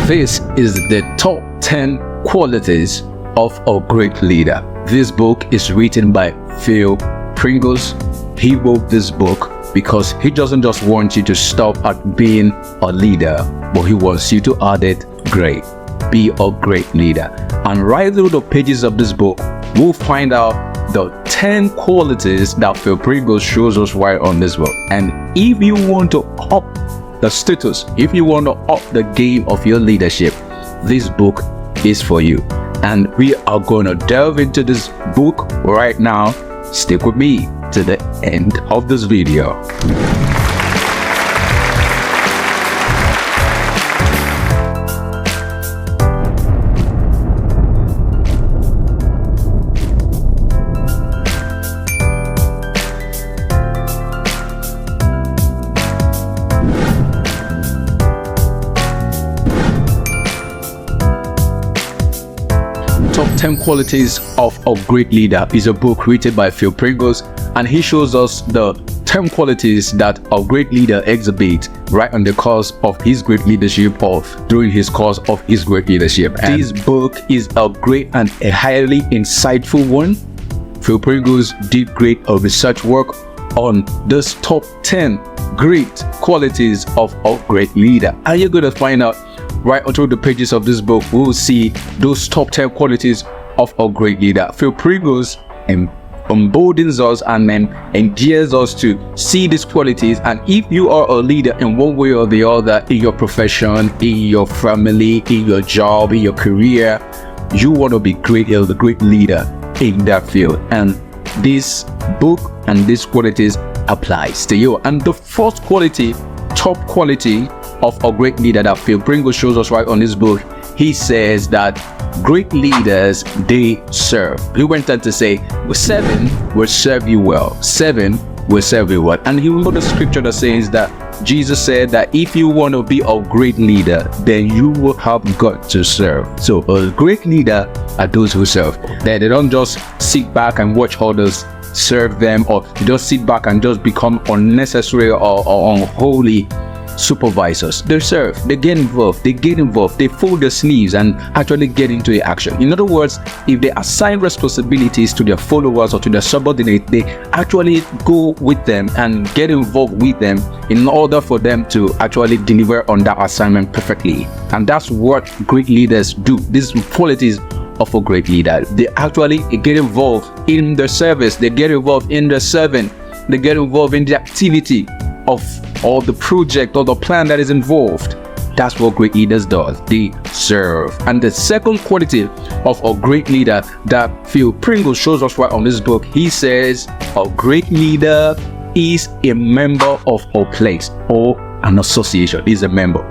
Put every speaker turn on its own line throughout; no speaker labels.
This is the top 10 qualities of a great leader. This book is written by Phil Pringles. He wrote this book because he doesn't just want you to stop at being a leader, but he wants you to add it great. Be a great leader. And right through the pages of this book, we'll find out the 10 qualities that Phil Pringles shows us right on this book. And if you want to up the status, if you want to up the game of your leadership, this book is for you. And we are going to delve into this book right now. Stick with me to the end of this video. Top 10 Qualities of a Great Leader is a book written by Phil Pringles, and he shows us the 10 qualities that a great leader exhibits right on the course of his great leadership or during his course of his great leadership. And this book is a great and a highly insightful one. Phil Pringles did great research work on this top 10 great qualities of a great leader, and you're going to find out right through the pages of this book. We will see those top 10 qualities of a great leader. Phil Pringles emboldens us and endears us to see these qualities. And if you are a leader in one way or the other, in your profession, in your family, in your job, in your career, you want to be great, a great leader in that field. And this book and these qualities applies to you. And the first quality, top quality of a great leader that Phil Pringles shows us right on this book, he says that great leaders, they serve. He went on to say, 7 will serve you well. 7 will serve you well. And he wrote a scripture that says that Jesus said that if you want to be a great leader, then you will have got to serve. So a great leader are those who serve. They don't just sit back and watch others serve them, or you don't sit back and just become unnecessary or unholy supervisors. They serve, they get involved, they fold their sleeves and actually get into the action. In other words, if they assign responsibilities to their followers or to their subordinates, they actually go with them and get involved with them in order for them to actually deliver on that assignment perfectly. And that's what great leaders do. These qualities of a great leader, they actually get involved in the service, they get involved in the serving, they get involved in the activity of or the project or the plan that is involved. That's what great leaders do. They serve. And the second quality of a great leader that Phil Pringles shows us right on this book, he says a great leader is a member of a place or an association. He's a member.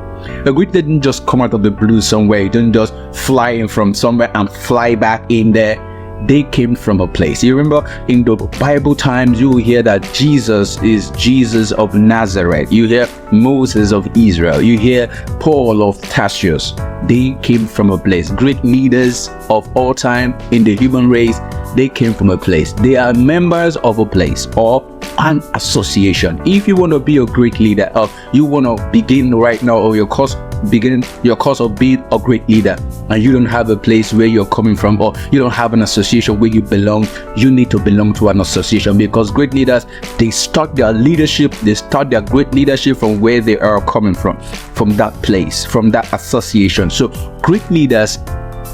A great leader didn't just come out of the blue somewhere. He didn't just fly in from somewhere and fly back in there. They came from a place. You remember in the Bible times, you will hear that Jesus is Jesus of Nazareth. You hear Moses of Israel. You hear Paul of Tarsus. They came from a place. Great leaders of all time in the human race, they came from a place. They are members of a place or an association. If you want to be a great leader, or you want to begin right now, or begin your course of being a great leader, and you don't have a place where you're coming from, or you don't have an association where you belong, you need to belong to an association, because great leaders, they start their leadership, they start their great leadership from where they are coming from that place, from that association. So great leaders,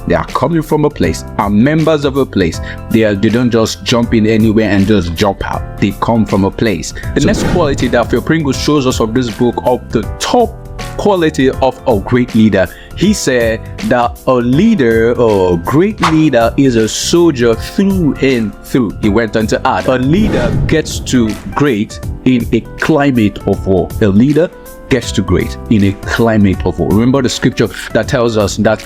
they are coming from a place, are members of a place. They don't just jump in anywhere and just jump out. They come from a place. The next quality that Phil Pringles shows us of this book, of the top quality of a great leader, he said that a leader or a great leader is a soldier through and through. He went on to add, a leader gets to great in a climate of war. A leader gets to great in a climate of war. Remember the scripture that tells us that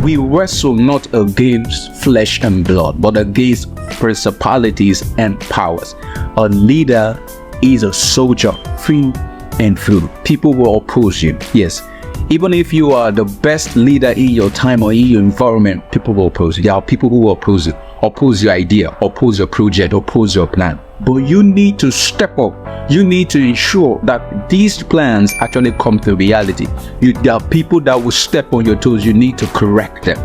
we wrestle not against flesh and blood, but against principalities and powers. A leader is a soldier through and through. People will oppose you. Yes, even if you are the best leader in your time or in your environment, people will oppose you. There are people who will oppose you. oppose your idea, oppose your project, oppose your plan. But you need to step up. You need to ensure that these plans actually come to reality. There are people that will step on your toes. You need to correct them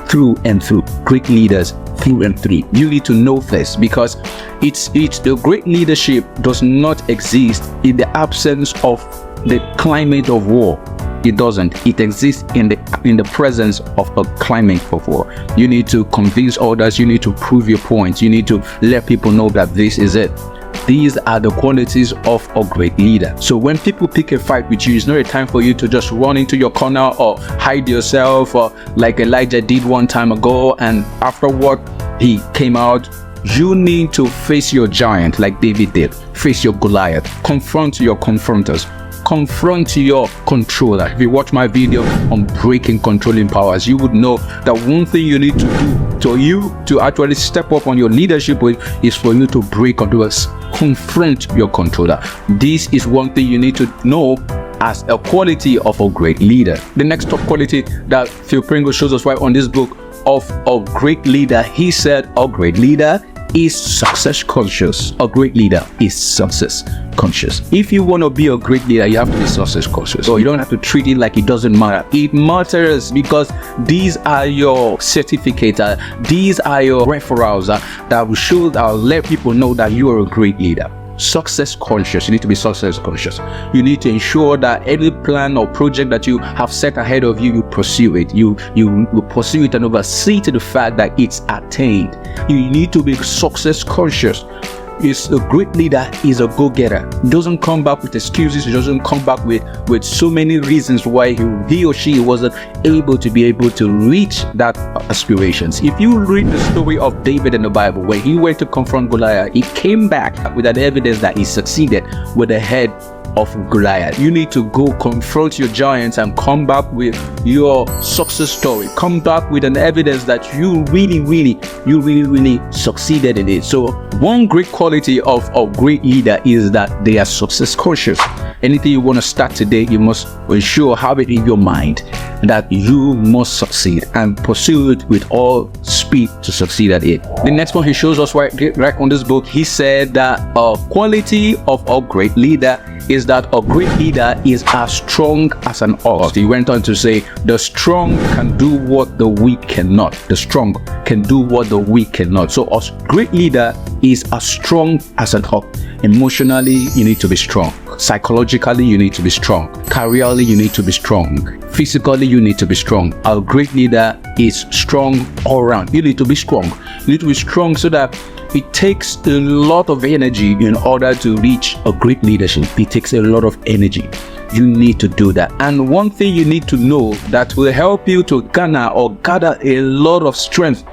through and through. Great leaders through and through. You need to know this, because it's the great leadership does not exist in the absence of the climate of war. It doesn't. It exists in the presence of a climate of war. You need to convince others. You need to prove your points. You need to let people know that this is it. These are the qualities of a great leader. So when people pick a fight with you, it's not a time for you to just run into your corner or hide yourself, or like Elijah did one time ago, and afterward he came out. You need to face your giant like David did. Face your Goliath. Confront your confronters. Confront your controller. If you watch my video on breaking controlling powers, you would know that one thing you need to do to you to actually step up on your leadership is for you to break controllers. Confront your controller. This is one thing you need to know as a quality of a great leader. The next top quality that Phil Pringle shows us right on this book of a great leader, he said a great leader is success conscious. A great leader is success conscious. If you want to be a great leader, you have to be success conscious. So you don't have to treat it like it doesn't matter. It matters, because these are your certificates, these are your referrals that will show, that will let people know that you are a great leader. Success conscious. You need to be success conscious. You need to ensure that any plan or project that you have set ahead of you, you pursue it. You pursue it and oversee to the fact that it's attained. You need to be success conscious. Is a great leader is a go-getter. He doesn't come back with excuses. He doesn't come back with so many reasons why he or she wasn't able to reach that aspirations. If you read the story of David in the Bible, where he went to confront Goliath, he came back with an evidence that he succeeded with the head of Goliath. You need to go confront your giants and come back with your success story. Come back with an evidence that you really succeeded in it. So one great quality of a great leader is that they are success conscious. Anything you want to start today, you must ensure, have it in your mind that you must succeed and pursue it with all speed to succeed at it. The next one he shows us right on this book, he said that a quality of a great leader is that a great leader is as strong as an ox. He went on to say, the strong can do what the weak cannot. The strong can do what the weak cannot. So a great leader is as strong as an ox. Emotionally, you need to be strong. Psychologically, you need to be strong. Careerly, you need to be strong. Physically, you need to be strong. A great leader is strong all around. You need to be strong. You need to be strong so that it takes a lot of energy in order to reach a great leadership. It takes a lot of energy. You need to do that. And one thing you need to know that will help you to gather a lot of strength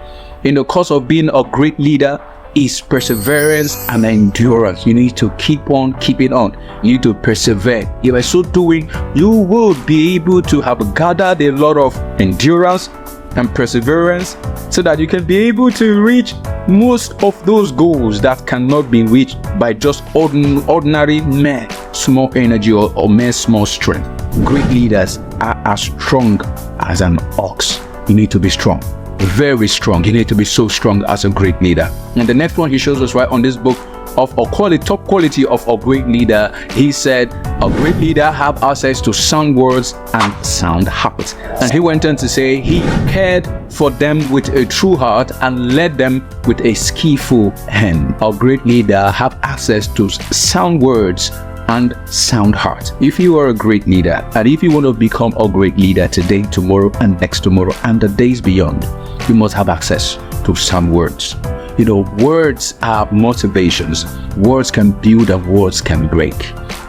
in the course of being a great leader is perseverance and endurance. You need to keep on keeping on. You need to persevere. If by so doing, you will be able to have gathered a lot of endurance and perseverance so that you can be able to reach most of those goals that cannot be reached by just ordinary mere small energy or mere small strength. Great leaders are as strong as an ox. You need to be strong. Very strong. You need to be so strong as a great leader. And the next one he shows us right on this book of a top quality of a great leader, he said a great leader have access to sound words and sound hearts. And he went on to say he cared for them with a true heart and led them with a skillful hand. A great leader have access to sound words and sound heart. If you are a great leader, and if you want to become a great leader today, tomorrow, and next tomorrow, and the days beyond, you must have access to sound words. You know, words are motivations. Words can build and words can break.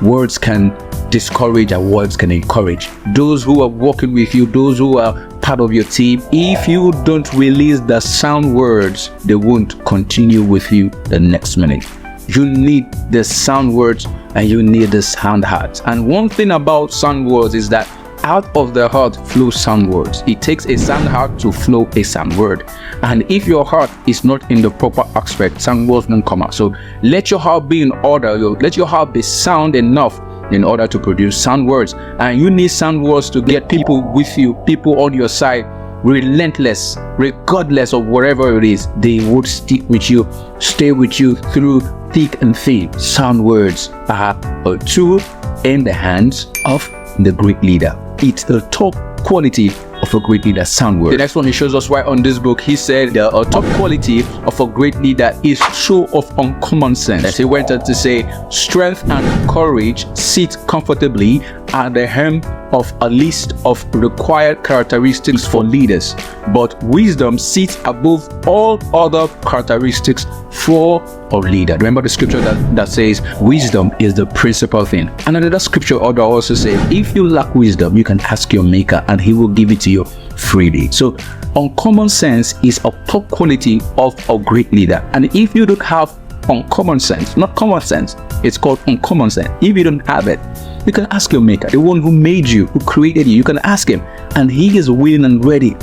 Words can discourage and words can encourage. Those who are working with you, those who are part of your team, if you don't release the sound words, they won't continue with you the next minute. You need the sound words and you need the sound heart. And one thing about sound words is that out of the heart flow sound words. It takes a sound heart to flow a sound word. And if your heart is not in the proper aspect, sound words won't come out. So let your heart be in order. Let your heart be sound enough in order to produce sound words. And you need sound words to get people with you, people on your side, relentless, regardless of whatever it is. They would stick with you, stay with you through thick and thin. Sound words are a tool in the hands of the great leader. It's the top quality of a great leader, sound words. The next one he shows us right on this book. He said the top quality of a great leader is show of uncommon sense. As he went on to say, strength and courage sit comfortably at the hem of a list of required characteristics for leaders, but wisdom sits above all other characteristics for a leader. Remember the scripture that says wisdom is the principal thing. And another scripture also says, if you lack wisdom, you can ask your maker and he will give it to you freely. So uncommon sense is a top quality of a great leader. And if you don't have uncommon sense, not common sense, it's called uncommon sense. If you don't have it, you can ask your maker, the one who made you, who created you. You can ask him and he is willing and ready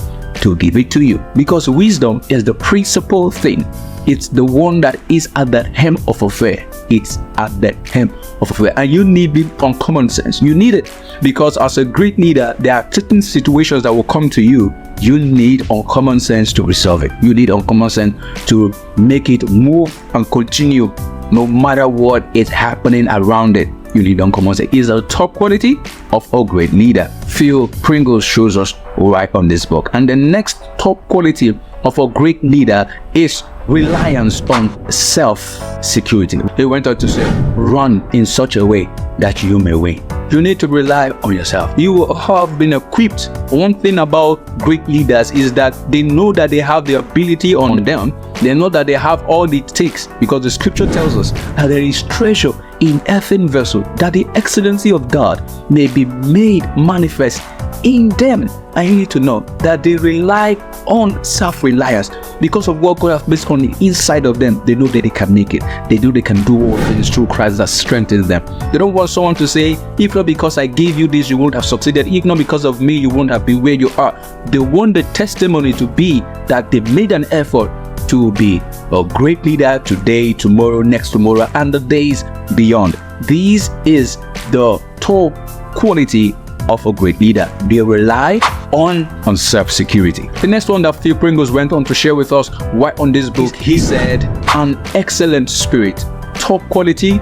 to give it to you, because wisdom is the principal thing. It's the one that is at the hem of affair. It's at the hem of affair, and you need the uncommon sense. You need it because as a great leader, there are certain situations that will come to you. You need uncommon sense to resolve it. You need uncommon sense to make it move and continue no matter what is happening around it. You need uncommon sense. It's a top quality of a great leader. Phil Pringles shows us right on this book. And the next top quality of a great leader is reliance on self-security. He went on to say, run in such a way that you may win. You need to rely on yourself. You have been equipped. One thing about great leaders is that they know that they have the ability on them. They know that they have all it takes, because the scripture tells us that there is treasure in earthen vessel, that the excellency of God may be made manifest in them. I need to know that they rely on self-reliance because of what God has placed on the inside of them. They know that they can make it. They know they can do all things through Christ that strengthens them. They don't want someone to say, if not because I gave you this, you won't have succeeded. If not because of me, you won't have been where you are. They want the testimony to be that they made an effort to be a great leader today, tomorrow, next tomorrow, and the days beyond. This is the top quality of a great leader. They rely on self-security. The next one that Phil Pringles went on to share with us right on this book, he said, an excellent spirit. Top quality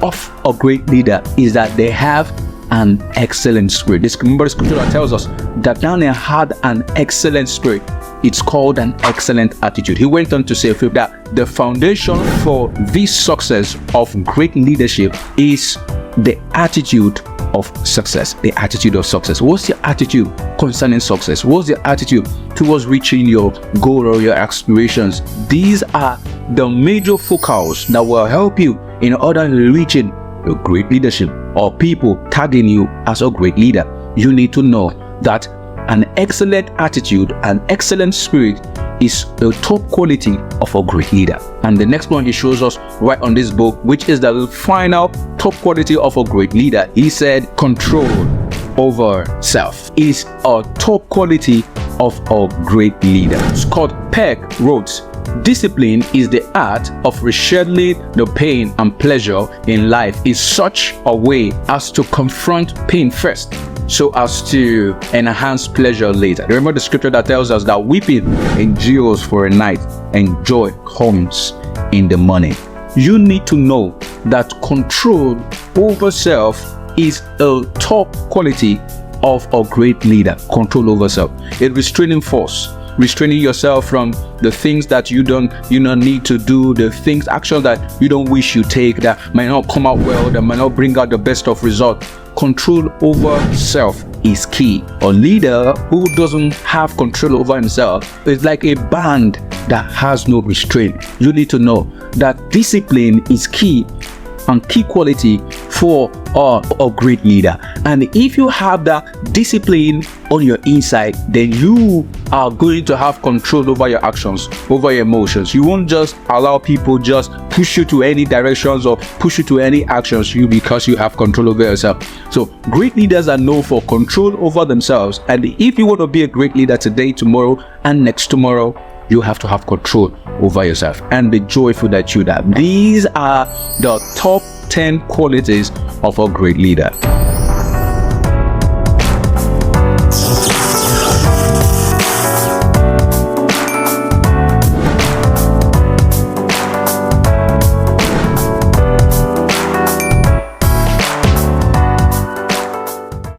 of a great leader is that they have an excellent spirit. Remember the scripture that tells us that Daniel had an excellent spirit. It's called an excellent attitude. He went on to say that the foundation for this success of great leadership is the attitude of success. The attitude of success. What's your attitude concerning success? What's your attitude towards reaching your goal or your aspirations? These are the major focals that will help you in order to reaching a great leadership or people tagging you as a great leader. You need to know that an excellent attitude, an excellent spirit is the top quality of a great leader. And the next one he shows us right on this book, which is the final top quality of a great leader. He said control over self is a top quality of a great leader. Scott Peck wrote, discipline is the art of rescheduling the pain and pleasure in life in such a way as to confront pain first, so as to enhance pleasure later. Remember the scripture that tells us that weeping endures for a night and joy comes in the morning. You need to know that control over self is a top quality of a great leader. Control over self. A restraining force. Restraining yourself from the things that you don't need to do, the actions that you don't wish you take, that might not come out well, that might not bring out the best of result. Control over self is key. A leader who doesn't have control over himself is like a band that has no restraint. You need to know that discipline is key and key quality for a great leader. And if you have that discipline on your inside, then you are going to have control over your actions, over your emotions. You won't just allow people just push you to any directions or push you to any actions because you have control over yourself. So great leaders are known for control over themselves. And if you want to be a great leader today, tomorrow, and next tomorrow, you have to have control over yourself and be joyful that you have. These are the top 10 qualities of a great leader.